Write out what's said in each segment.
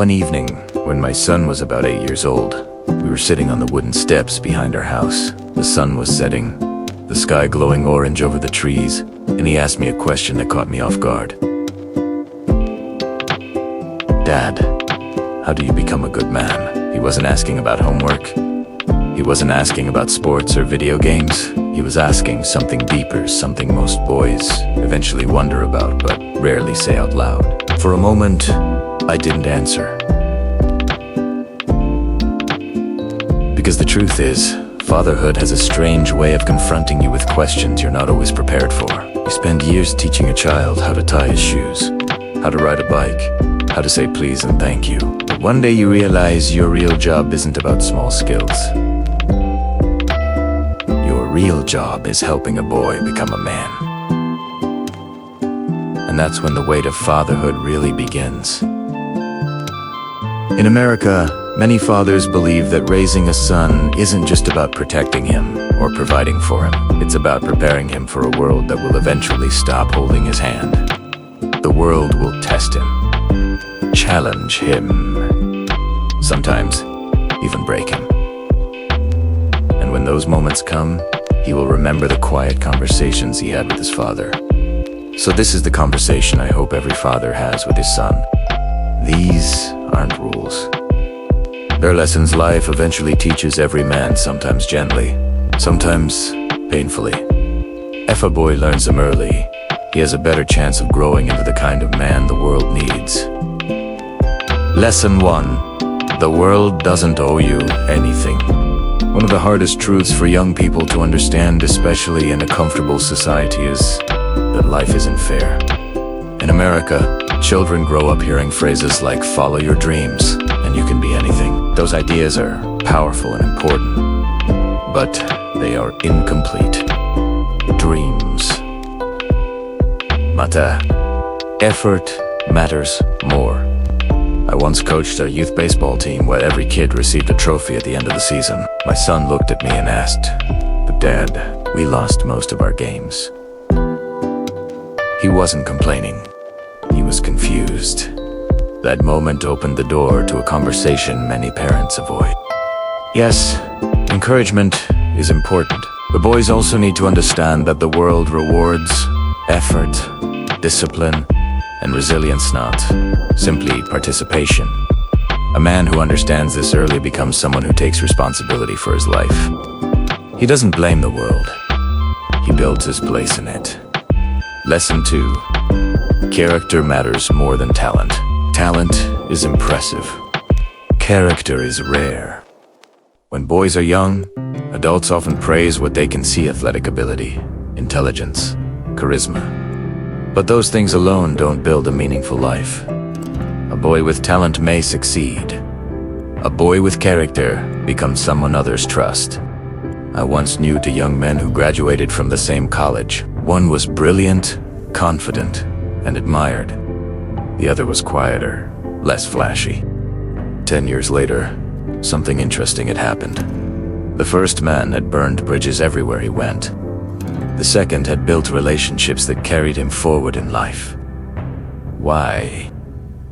One evening, when my son was about 8 years old, we were sitting on the wooden steps behind our house. The sun was setting, the sky glowing orange over the trees, and he asked me a question that caught me off guard. "Dad, how do you become a good man?" He wasn't asking about homework. He wasn't asking about sports or video games. He was asking something deeper, something most boys eventually wonder about, but rarely say out loud. For a moment, I didn't answer. Because the truth is, fatherhood has a strange way of confronting you with questions you're not always prepared for. You spend years teaching a child how to tie his shoes, how to ride a bike, how to say please and thank you. But one day you realize your real job isn't about small skills. Your real job is helping a boy become a man. And that's when the weight of fatherhood really begins. In America, many fathers believe that raising a son isn't just about protecting him or providing for him. It's about preparing him for a world that will eventually stop holding his hand. The world will test him, challenge him, sometimes even break him. And when those moments come, he will remember the quiet conversations he had with his father. So this is the conversation I hope every father has with his son. These aren't rules. They're lessons life eventually teaches every man, sometimes gently, sometimes painfully. If a boy learns them early, he has a better chance of growing into the kind of man the world needs. Lesson 1. The world doesn't owe you anything. One of the hardest truths for young people to understand, especially in a comfortable society, is that life isn't fair. In America, children grow up hearing phrases like "follow your dreams" and "you can be anything." Those ideas are powerful and important, but they are incomplete. Dreams matter. Effort matters more. I once coached a youth baseball team where every kid received a trophy at the end of the season. My son looked at me and asked, "But Dad, we lost most of our games." He wasn't complaining. He was confused. That moment opened the door to a conversation many parents avoid. Yes, encouragement is important, but boys also need to understand that the world rewards effort, discipline, and resilience, not simply participation. A man who understands this early becomes someone who takes responsibility for his life. He doesn't blame the world. He builds his place in it. Lesson 2. Character matters more than talent. Talent is impressive. Character is rare. When boys are young, adults often praise what they can see: athletic ability, intelligence, charisma. But those things alone don't build a meaningful life. A boy with talent may succeed. A boy with character becomes someone others trust. I once knew two young men who graduated from the same college. One was brilliant, confident, and admired. The other was quieter, less flashy. 10 years later, something interesting had happened. The first man had burned bridges everywhere he went. The second had built relationships that carried him forward in life. Why?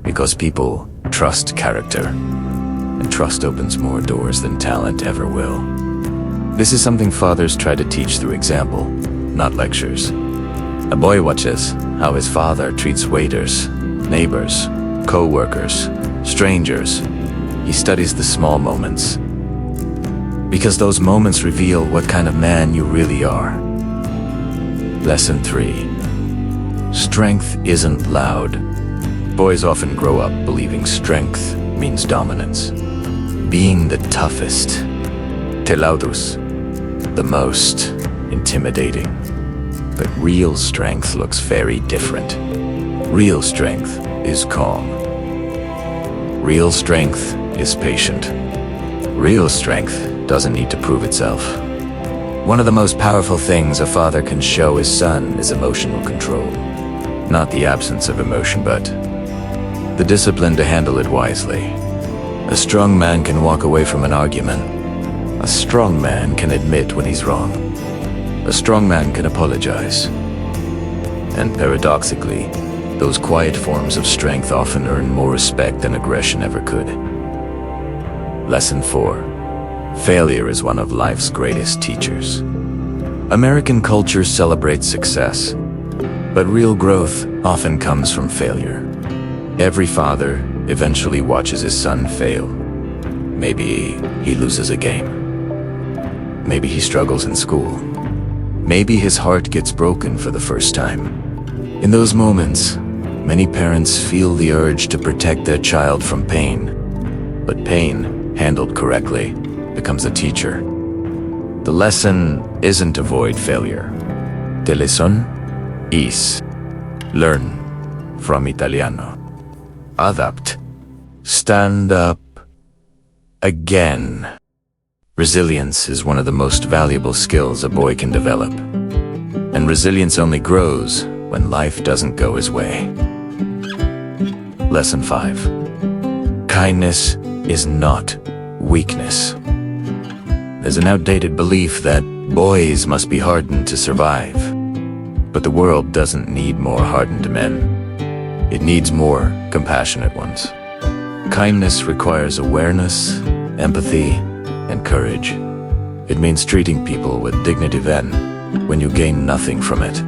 Because people trust character, and trust opens more doors than talent ever will. This is something fathers try to teach through example, not lectures. A boy watches how his father treats waiters, neighbors, co-workers, strangers. He studies the small moments, because those moments reveal what kind of man you really are. Lesson 3. Strength isn't loud. Boys often grow up believing strength means dominance. Being the toughest, telaudus, the most intimidating. But real strength looks very different. Real strength is calm. Real strength is patient. Real strength doesn't need to prove itself. One of the most powerful things a father can show his son is emotional control. Not the absence of emotion, but the discipline to handle it wisely. A strong man can walk away from an argument. A strong man can admit when he's wrong. A strong man can apologize. And paradoxically, Those quiet forms of strength often earn more respect than aggression ever could. Lesson 4. Failure is one of life's greatest teachers. American culture celebrates success, but real growth often comes from failure. Every father eventually watches his son fail. Maybe he loses a game. Maybe he struggles in school. Maybe his heart gets broken for the first time. In those moments, many parents feel the urge to protect their child from pain. But pain, handled correctly, becomes a teacher. The lesson isn't avoid failure. The lesson is learn from Italiano. Adapt. Stand up again. Resilience is one of the most valuable skills a boy can develop. And resilience only grows when life doesn't go his way. Lesson 5. Kindness is not weakness. There's an outdated belief that boys must be hardened to survive. But the world doesn't need more hardened men. It needs more compassionate ones. Kindness requires awareness, empathy, and courage. It means treating people with dignity when you gain nothing from it.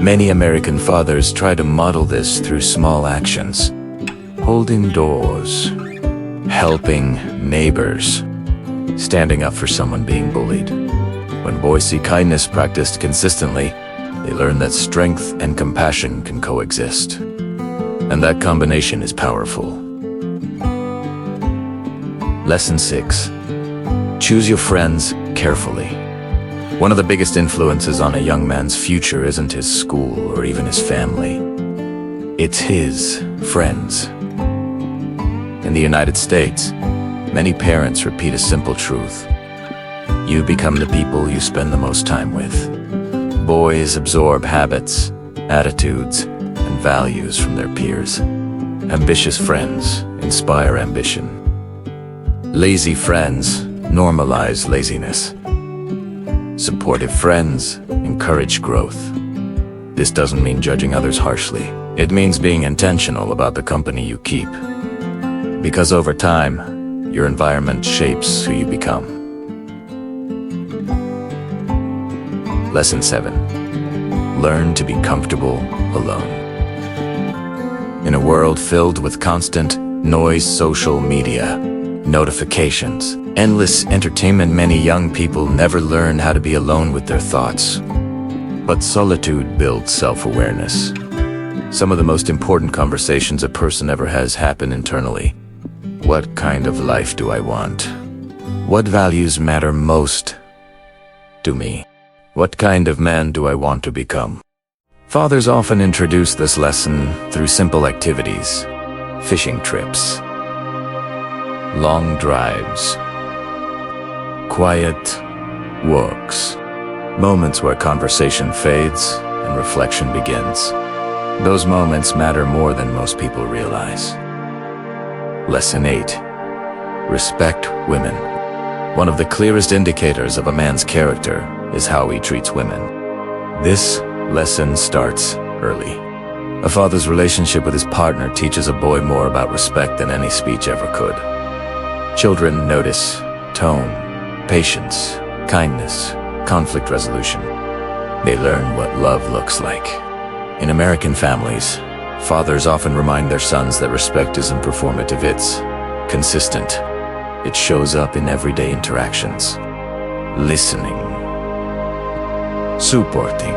Many American fathers try to model this through small actions. Holding doors, helping neighbors, standing up for someone being bullied. When boys see kindness practiced consistently, they learn that strength and compassion can coexist. And that combination is powerful. Lesson 6. Choose your friends carefully. One of the biggest influences on a young man's future isn't his school or even his family. It's his friends. In the United States, many parents repeat a simple truth. You become the people you spend the most time with. Boys absorb habits, attitudes, and values from their peers. Ambitious friends inspire ambition. Lazy friends normalize laziness. Supportive friends encourage growth. This doesn't mean judging others harshly. It means being intentional about the company you keep. Because over time, your environment shapes who you become. Lesson 7. Learn to be comfortable alone. In a world filled with constant noise, social media, notifications, endless entertainment, many young people never learn how to be alone with their thoughts. But solitude builds self-awareness. Some of the most important conversations a person ever has happen internally. What kind of life do I want? What values matter most to me? What kind of man do I want to become? Fathers often introduce this lesson through simple activities. Fishing trips, long drives, quiet walks, moments where conversation fades and reflection begins. Those moments matter more than most people realize. Lesson 8. Respect women. One of the clearest indicators of a man's character is how he treats women. This lesson starts early. A father's relationship with his partner teaches a boy more about respect than any speech ever could. Children notice tone, patience, kindness, conflict resolution. They learn what love looks like. In American families, fathers often remind their sons that respect isn't performative, it's consistent. It shows up in everyday interactions. Listening, supporting,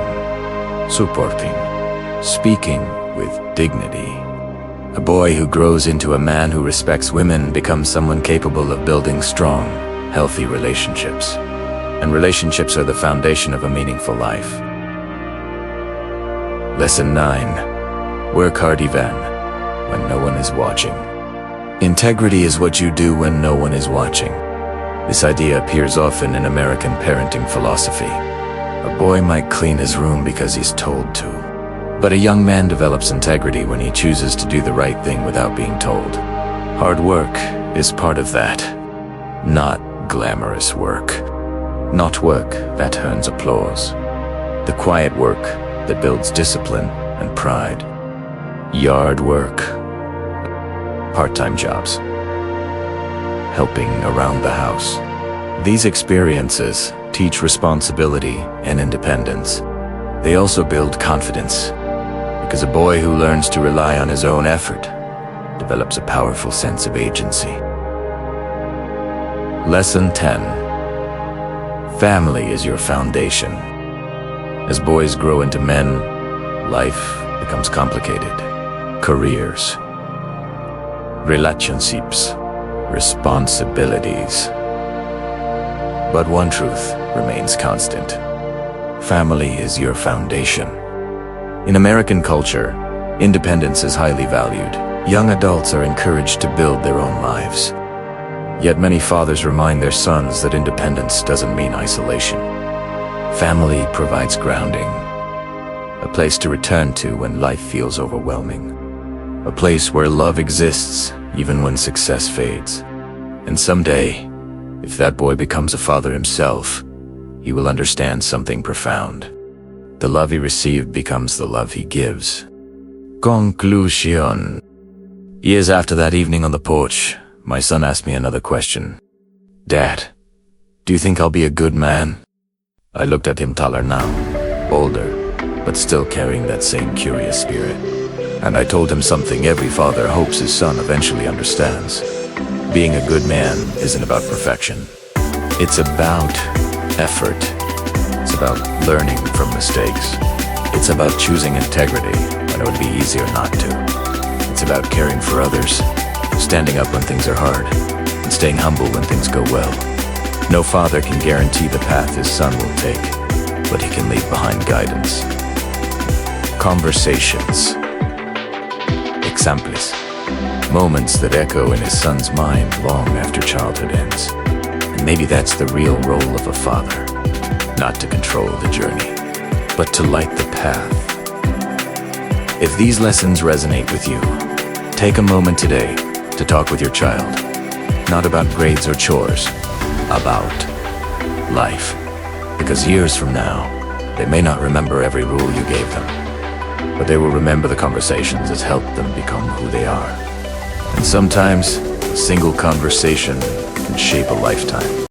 speaking with dignity. A boy who grows into a man who respects women becomes someone capable of building strong, healthy relationships. And relationships are the foundation of a meaningful life. Lesson 9. Work hard even when no one is watching. Integrity is what you do when no one is watching. This idea appears often in American parenting philosophy. A boy might clean his room because he's told to. But a young man develops integrity when he chooses to do the right thing without being told. Hard work is part of that. Not glamorous work. Not work that earns applause. The quiet work that builds discipline and pride. yard work, part-time jobs, helping around the house. These experiences teach responsibility and independence. They also build confidence, because a boy who learns to rely on his own effort develops a powerful sense of agency. Lesson 10. Family is your foundation. As boys grow into men, life becomes complicated. Careers, relationships, responsibilities. But one truth remains constant. Family is your foundation. In American culture, independence is highly valued. Young adults are encouraged to build their own lives. Yet many fathers remind their sons that independence doesn't mean isolation. Family provides grounding, a place to return to when life feels overwhelming, a place where love exists even when success fades. And someday, if that boy becomes a father himself, he will understand something profound. The love he received becomes the love he gives. Conclusion. Years after that evening on the porch, my son asked me another question. Dad, do you think I'll be a good man? I looked at him taller now, older, but still carrying that same curious spirit. And I told him something every father hopes his son eventually understands. Being a good man isn't about perfection. It's about effort. It's about learning from mistakes. It's about choosing integrity when it would be easier not to. It's about caring for others, standing up when things are hard, and staying humble when things go well. No father can guarantee the path his son will take, but he can leave behind guidance. Conversations. Examples. Moments that echo in his son's mind long after childhood ends. And maybe that's the real role of a father. Not to control the journey, but to light the path. If these lessons resonate with you, take a moment today to talk with your child. Not about grades or chores, about life. Because years from now, they may not remember every rule you gave them, but they will remember the conversations that helped them become who they are. And sometimes, a single conversation can shape a lifetime.